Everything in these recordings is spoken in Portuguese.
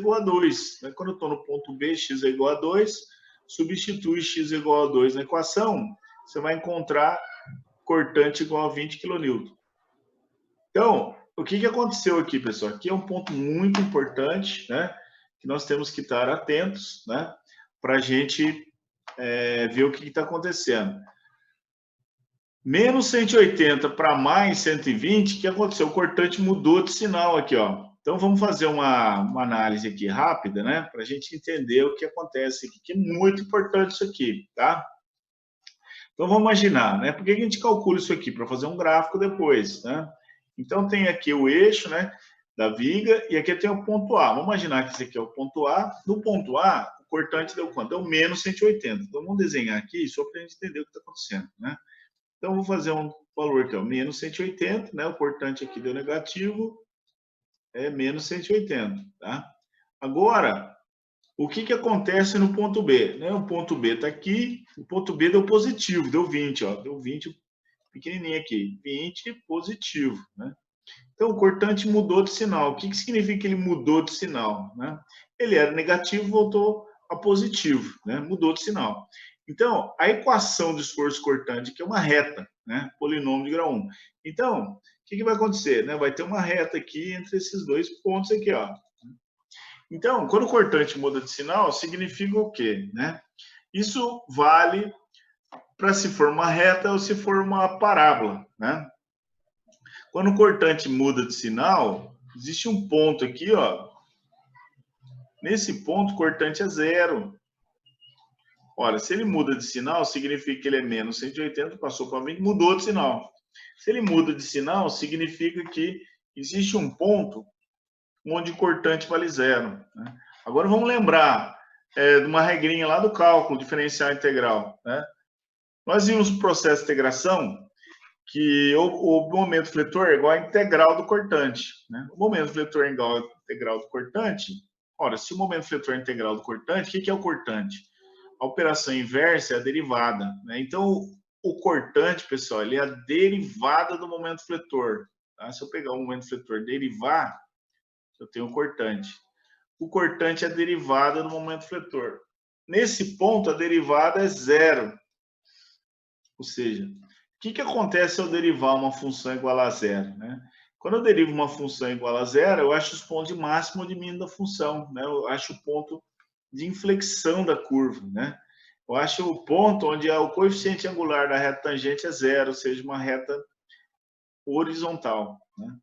igual a 2. Né? Quando eu estou no ponto B, x é igual a 2, substitui x é igual a 2 na equação, você vai encontrar cortante igual a 20 kN. Então, o que aconteceu aqui, pessoal? Aqui é um ponto muito importante, né? Que nós temos que estar atentos, né? Para a gente ver o que está acontecendo. Menos 180 para mais 120, o que aconteceu? O cortante mudou de sinal aqui, ó. Então, vamos fazer uma análise aqui rápida, né? Para a gente entender o que acontece aqui, que é muito importante isso aqui, tá? Então, vamos imaginar, né? Por que a gente calcula isso aqui? Para fazer um gráfico depois, né? Então, tem aqui o eixo, né? Da viga, e aqui tem o ponto A. Vamos imaginar que esse aqui é o ponto A. No ponto A, o cortante deu quanto? Deu menos 180. Então, vamos desenhar aqui só para a gente entender o que está acontecendo, né? Então, vou fazer um valor aqui, ó, menos 180, né? O cortante aqui deu negativo, é menos 180, tá? Agora, o que acontece no ponto B? Né? O ponto B está aqui, o ponto B deu positivo, deu 20, ó, deu 20 pequenininho aqui, 20 positivo, né? Então, o cortante mudou de sinal. O que significa que ele mudou de sinal? Né? Ele era negativo, voltou a positivo, né? Mudou de sinal. Então, a equação do esforço cortante, que é uma reta, né? Polinômio de grau 1. Então, o que vai acontecer? Né? Vai ter uma reta aqui entre esses dois pontos aqui, ó. Então, quando o cortante muda de sinal, significa o quê? Né? Isso vale para se for uma reta ou se for uma parábola, né? Quando o cortante muda de sinal, existe um ponto aqui, ó. Nesse ponto, o cortante é 0. Olha, se ele muda de sinal, significa que ele é menos 180, passou para 20, mudou de sinal. Se ele muda de sinal, significa que existe um ponto onde o cortante vale 0. Né? Agora vamos lembrar de uma regrinha lá do cálculo diferencial integral. Né? Nós vimos o processo de integração que o momento fletor é igual à integral do cortante. Né? O momento fletor é igual à integral do cortante. Ora, se o momento fletor é integral do cortante, o que é o cortante? A operação inversa é a derivada. Né? Então, o cortante, pessoal, ele é a derivada do momento fletor. Tá? Se eu pegar o momento fletor e derivar, eu tenho o cortante. O cortante é a derivada do momento fletor. Nesse ponto, a derivada é 0. Ou seja, o que acontece ao derivar uma função igual a 0? Né? Quando eu derivo uma função igual a 0, eu acho os pontos de máximo ou de mínimo da função. Né? Eu acho o ponto de inflexão da curva, né? Eu acho o ponto onde o coeficiente angular da reta tangente é 0, ou seja, uma reta horizontal, né?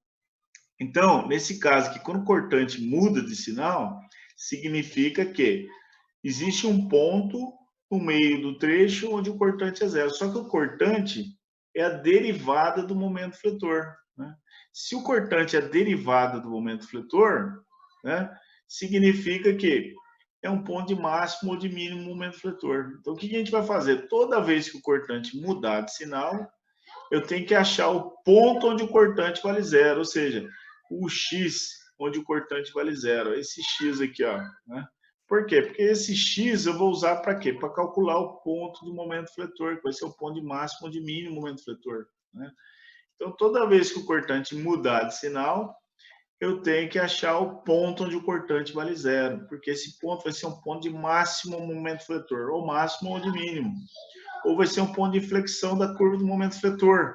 Então, nesse caso aqui, quando o cortante muda de sinal, significa que existe um ponto no meio do trecho onde o cortante é 0. Só que o cortante é a derivada do momento fletor, né? Se o cortante é a derivada do momento fletor, né, significa que é um ponto de máximo ou de mínimo momento fletor. Então, o que a gente vai fazer? Toda vez que o cortante mudar de sinal, eu tenho que achar o ponto onde o cortante vale 0, ou seja, o x onde o cortante vale 0. Esse x aqui, ó. Né? Por quê? Porque esse x eu vou usar para quê? Para calcular o ponto do momento fletor, que vai ser o ponto de máximo ou de mínimo momento fletor. Né? Então, toda vez que o cortante mudar de sinal, eu tenho que achar o ponto onde o cortante vale 0, porque esse ponto vai ser um ponto de máximo momento fletor, ou máximo ou de mínimo, ou vai ser um ponto de inflexão da curva do momento fletor.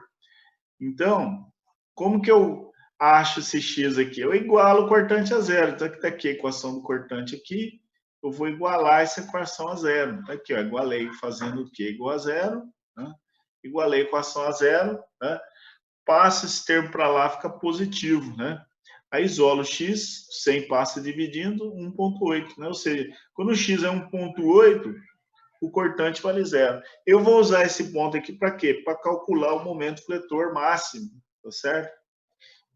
Então, como que eu acho esse x aqui? Eu igualo o cortante a 0. Então, aqui está aqui a equação do cortante aqui, eu vou igualar essa equação a 0. Tá aqui, ó, igualei fazendo o quê? Igual a 0, né? Igualei a equação a 0, né? Passa esse termo para lá, fica positivo, né? Aí isolo x, 100 passa dividindo, 1,8, né? Ou seja, quando o x é 1,8, o cortante vale 0. Eu vou usar esse ponto aqui para quê? Para calcular o momento fletor máximo, tá certo?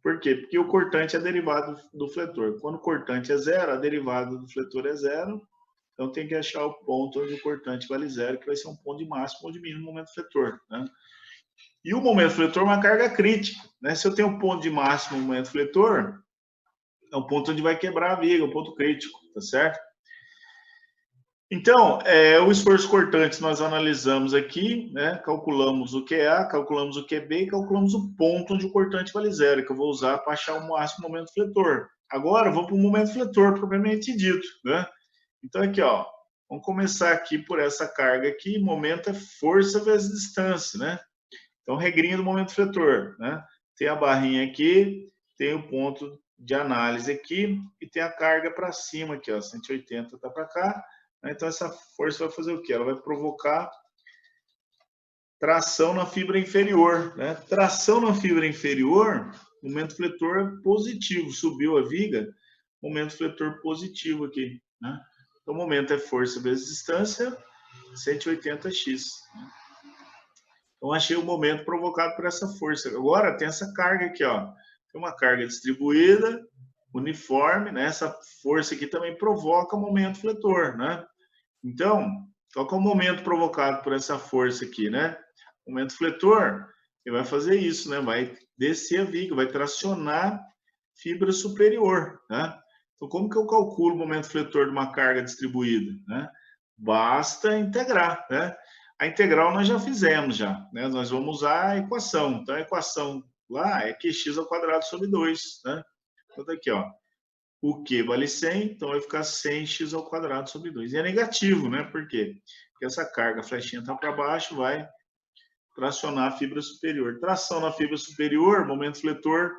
Por quê? Porque o cortante é derivado do fletor. Quando o cortante é 0, a derivada do fletor é 0. Então tem que achar o ponto onde o cortante vale 0, que vai ser um ponto de máximo ou de mínimo momento fletor, né? E o momento fletor é uma carga crítica, né? Se eu tenho um ponto de máximo momento fletor, é um ponto onde vai quebrar a viga, um ponto crítico, tá certo? Então, o esforço cortante nós analisamos aqui, né? Calculamos o QA, calculamos o QB e calculamos o ponto onde o cortante vale 0, que eu vou usar para achar o máximo momento fletor. Agora, vou para o momento fletor, propriamente dito, né? Então, aqui, ó, vamos começar aqui por essa carga aqui, momento é força vezes distância, né? Então, regrinha do momento fletor, né? Tem a barrinha aqui, tem o ponto de análise aqui e tem a carga para cima aqui, ó, 180 tá para cá, né? Então, essa força vai fazer o quê? Ela vai provocar tração na fibra inferior, né? Tração na fibra inferior, momento fletor positivo, subiu a viga, momento fletor positivo aqui, né? Então, o momento é força vezes distância, 180x. Né? Então, achei o momento provocado por essa força. Agora, tem essa carga aqui, ó. Tem uma carga distribuída, uniforme, né? Essa força aqui também provoca o momento fletor, né? Então, qual que é o momento provocado por essa força aqui, né? O momento fletor, ele vai fazer isso, né? Vai descer a viga, vai tracionar fibra superior, né? Então, como que eu calculo o momento fletor de uma carga distribuída, né? Basta integrar, né? A integral nós já fizemos já, né? Nós vamos usar a equação. Então, a equação lá é qx ao quadrado sobre 2, né? Então, tá aqui, ó. O Q vale 100, então vai ficar 100x ao quadrado sobre 2. E é negativo, né? Por quê? Porque essa carga, a flechinha está para baixo, vai tracionar a fibra superior. Tração na fibra superior, momento fletor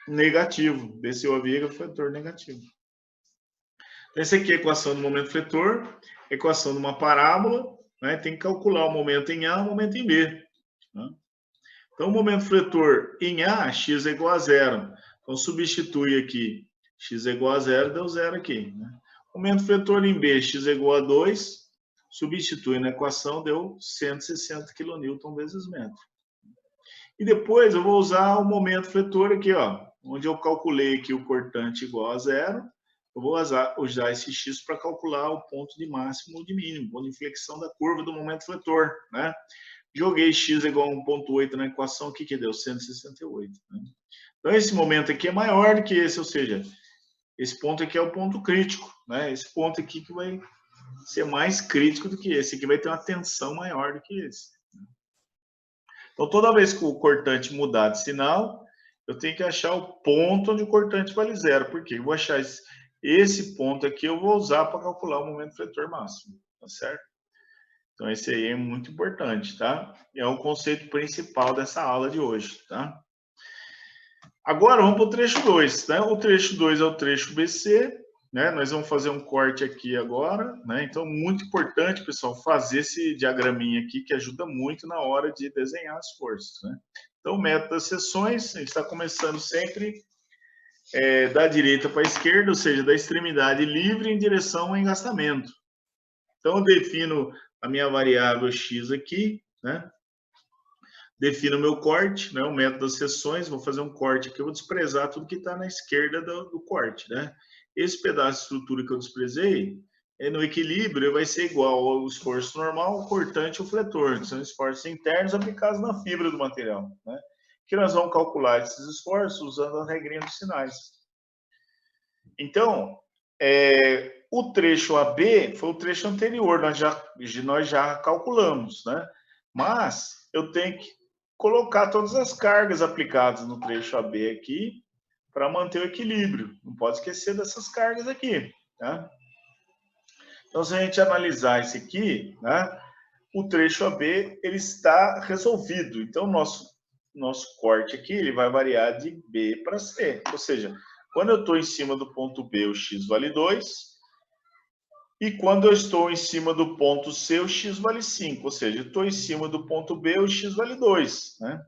negativo. Desceu a viga, fletor negativo. Então, essa aqui é a equação do momento fletor, equação de uma parábola, né? Tem que calcular o momento em A e o momento em B. Né? Então, o momento fletor em A, x é igual a zero. Então, substitui aqui, x é igual a zero, deu zero aqui. Né? Momento fletor em B, x é igual a 2, substitui na equação, deu 160 kN vezes metro. E depois eu vou usar o momento fletor aqui, ó, onde eu calculei aqui o cortante igual a zero, eu vou usar esse x para calcular o ponto de máximo ou de mínimo, ponto de inflexão da curva do momento fletor, né? Joguei x igual a 1,8 na equação, o que deu? 168. Né? Então, esse momento aqui é maior do que esse, ou seja, esse ponto aqui é o ponto crítico, né? Esse ponto aqui que vai ser mais crítico do que esse, aqui vai ter uma tensão maior do que esse. Então, toda vez que o cortante mudar de sinal, eu tenho que achar o ponto onde o cortante vale zero. Por quê? Eu vou achar esse ponto aqui, eu vou usar para calcular o momento fletor máximo, tá certo? Então, esse aí é muito importante, tá? É o conceito principal dessa aula de hoje, tá? Agora, vamos para o trecho 2, né? O trecho 2 é o trecho BC, né? Nós vamos fazer um corte aqui agora, né? Então, muito importante, pessoal, fazer esse diagraminha aqui, que ajuda muito na hora de desenhar as forças, né? Então, o método das seções, a gente está começando sempre da direita para a esquerda, ou seja, da extremidade livre em direção ao engastamento. Então, eu defino a minha variável x aqui, né? Defino o meu corte, né? O método das seções, vou fazer um corte aqui, eu vou desprezar tudo que está na esquerda do corte, né? Esse pedaço de estrutura que eu desprezei, no equilíbrio, vai ser igual ao esforço normal, o cortante e o fletor, que são esforços internos aplicados na fibra do material, né? Que nós vamos calcular esses esforços usando a regrinha dos sinais. Então, o trecho AB foi o trecho anterior, nós já calculamos, né? Mas eu tenho que colocar todas as cargas aplicadas no trecho AB aqui para manter o equilíbrio. Não pode esquecer dessas cargas aqui, tá? Então, se a gente analisar esse aqui, né? O trecho AB ele está resolvido. Então, nosso corte aqui ele vai variar de B para C. Ou seja, quando eu estou em cima do ponto B, o x vale 2. E quando eu estou em cima do ponto C, o x vale 5. Ou seja, eu estou em cima do ponto B, o x vale 2. Né?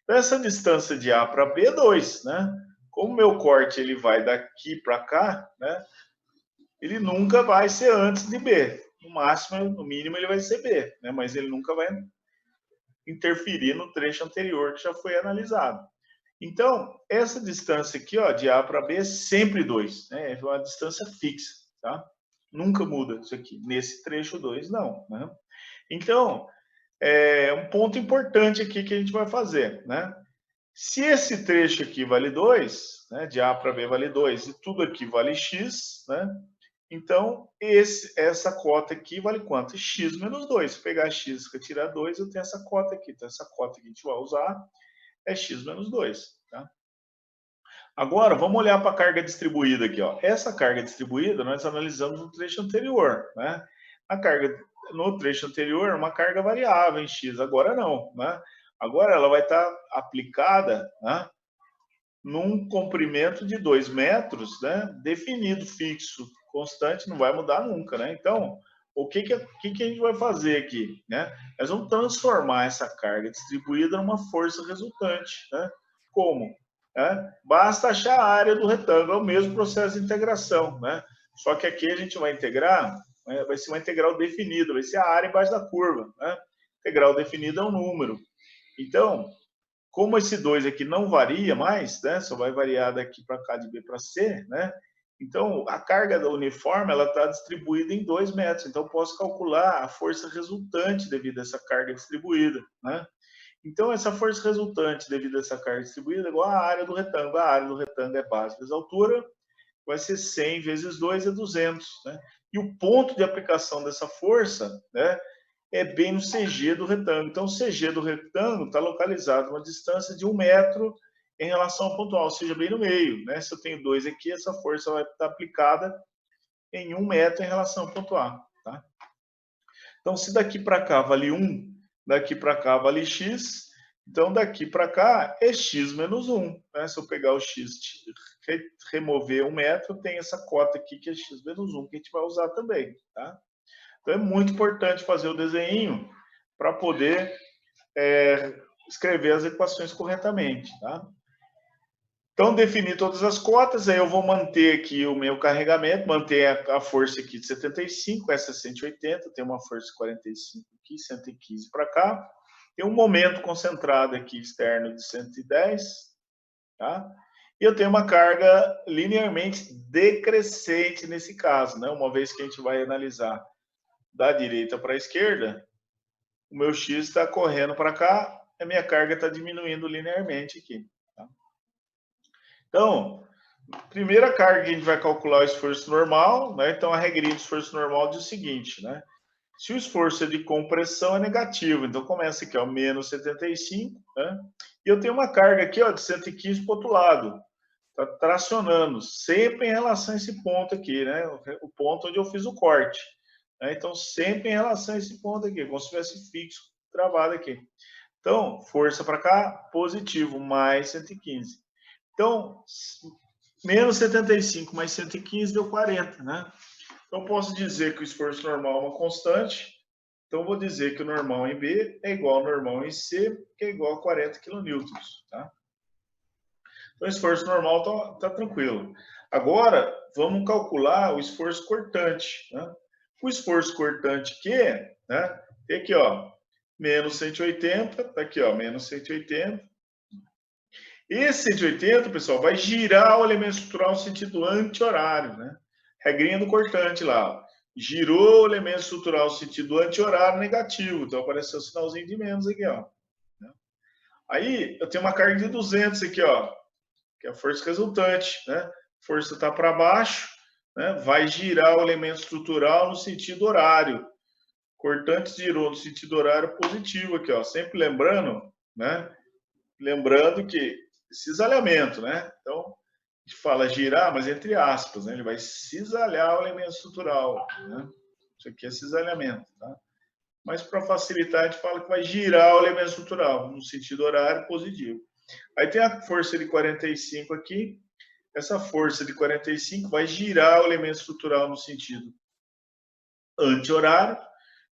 Então, essa distância de A para B é 2. Né? Como o meu corte ele vai daqui para cá, né? Ele nunca vai ser antes de B. No máximo, no mínimo, ele vai ser B. Né? Mas ele nunca vai interferir no trecho anterior que já foi analisado. Então, essa distância aqui, ó, de A para B é sempre 2. Né? É uma distância fixa. Tá? Nunca muda isso aqui. Nesse trecho 2, não. Né? Então, um ponto importante aqui que a gente vai fazer. Né? Se esse trecho aqui vale 2, né, de A para B vale 2, e tudo aqui vale x, né? Então, essa cota aqui vale quanto? X menos 2. Se eu pegar x e tirar 2, eu tenho essa cota aqui. Então, essa cota que a gente vai usar é x menos 2. Tá? Agora, vamos olhar para a carga distribuída aqui, ó. Essa carga distribuída nós analisamos no trecho anterior, né? A carga no trecho anterior, uma carga variável em x, agora não, né? Agora ela vai estar aplicada, né, num comprimento de 2 metros, né, definido, fixo, constante, não vai mudar nunca, né? Então, o que a gente vai fazer aqui, né? Nós vamos transformar essa carga distribuída numa força resultante, né? Como? Basta achar a área do retângulo, é o mesmo processo de integração, né? Só que aqui a gente vai integrar, né, vai ser uma integral definida, vai ser a área embaixo da curva, né? Integral definida é um número. Então, como esse 2 aqui não varia mais, né, só vai variar daqui para cá de B para C, né, então a carga da uniforme ela está distribuída em 2 metros, então eu posso calcular a força resultante devido a essa carga distribuída, né? Então essa força resultante devido a essa carga distribuída é igual à área do retângulo, a área do retângulo é base vezes altura, vai ser 100 vezes 2 é 200, né? E o ponto de aplicação dessa força, né, é bem no CG do retângulo. Então, o CG do retângulo está localizado a uma distância de 1 metro em relação ao ponto A, ou seja, bem no meio, né? Se eu tenho 2 aqui, essa força vai estar aplicada em 1 metro em relação ao ponto A, tá? Então, se daqui para cá vale 1, daqui para cá vale x, então daqui para cá é x menos 1, né? Se eu pegar o x, remover 1 metro, tem essa cota aqui que é x menos 1, que a gente vai usar também, tá? Então é muito importante fazer o desenho para poder escrever as equações corretamente, tá? Então, definir todas as cotas, aí eu vou manter aqui o meu carregamento, manter a força aqui de 75, essa é 180, tem uma força de 45 aqui, 115 para cá, tem um momento concentrado aqui externo de 110, tá? E eu tenho uma carga linearmente decrescente nesse caso, né? Uma vez que a gente vai analisar da direita para a esquerda, o meu x está correndo para cá, a minha carga está diminuindo linearmente aqui. Tá? Então, primeira carga que a gente vai calcular o esforço normal, né? Então a regrinha do esforço normal diz o seguinte, né? Se o esforço é de compressão é negativo, então começa aqui, ó, menos 75, né? E eu tenho uma carga aqui, ó, de 115 para o outro lado. Está tracionando, sempre em relação a esse ponto aqui, né? O ponto onde eu fiz o corte. Né? Então, sempre em relação a esse ponto aqui, como se tivesse fixo, travado aqui. Então, força para cá, positivo, mais 115. Então, menos 75 mais 115 deu 40, né? Então, posso dizer que o esforço normal é uma constante. Então, vou dizer que o normal em B é igual ao normal em C, que é igual a 40 kN, tá? Então, o esforço normal tá tranquilo. Agora, vamos calcular o esforço cortante. Né? O esforço cortante né, tem aqui, ó, menos 180, tá aqui, ó, menos 180. Esse 180, pessoal, vai girar o elemento estrutural no sentido anti-horário, né? Regrinha do cortante lá, ó. Girou o elemento estrutural no sentido anti-horário negativo, então apareceu o sinalzinho de menos aqui, ó. Aí, eu tenho uma carga de 200 aqui, ó, que é a força resultante, né? Força está para baixo, né? Vai girar o elemento estrutural no sentido horário. Cortante girou no sentido horário positivo aqui, ó. Sempre lembrando, né? Lembrando que cisalhamento, né? Então, a gente fala girar, mas entre aspas, né? Ele vai cisalhar o elemento estrutural, né? Isso aqui é cisalhamento, tá? Mas para facilitar, a gente fala que vai girar o elemento estrutural no sentido horário positivo. Aí tem a força de 45 aqui. Essa força de 45 vai girar o elemento estrutural no sentido anti-horário,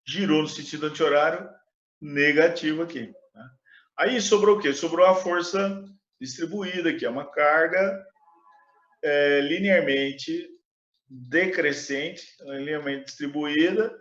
girou no sentido anti-horário negativo aqui. Né? Aí sobrou o quê? Sobrou a força distribuída, que é uma carga linearmente decrescente, linearmente distribuída,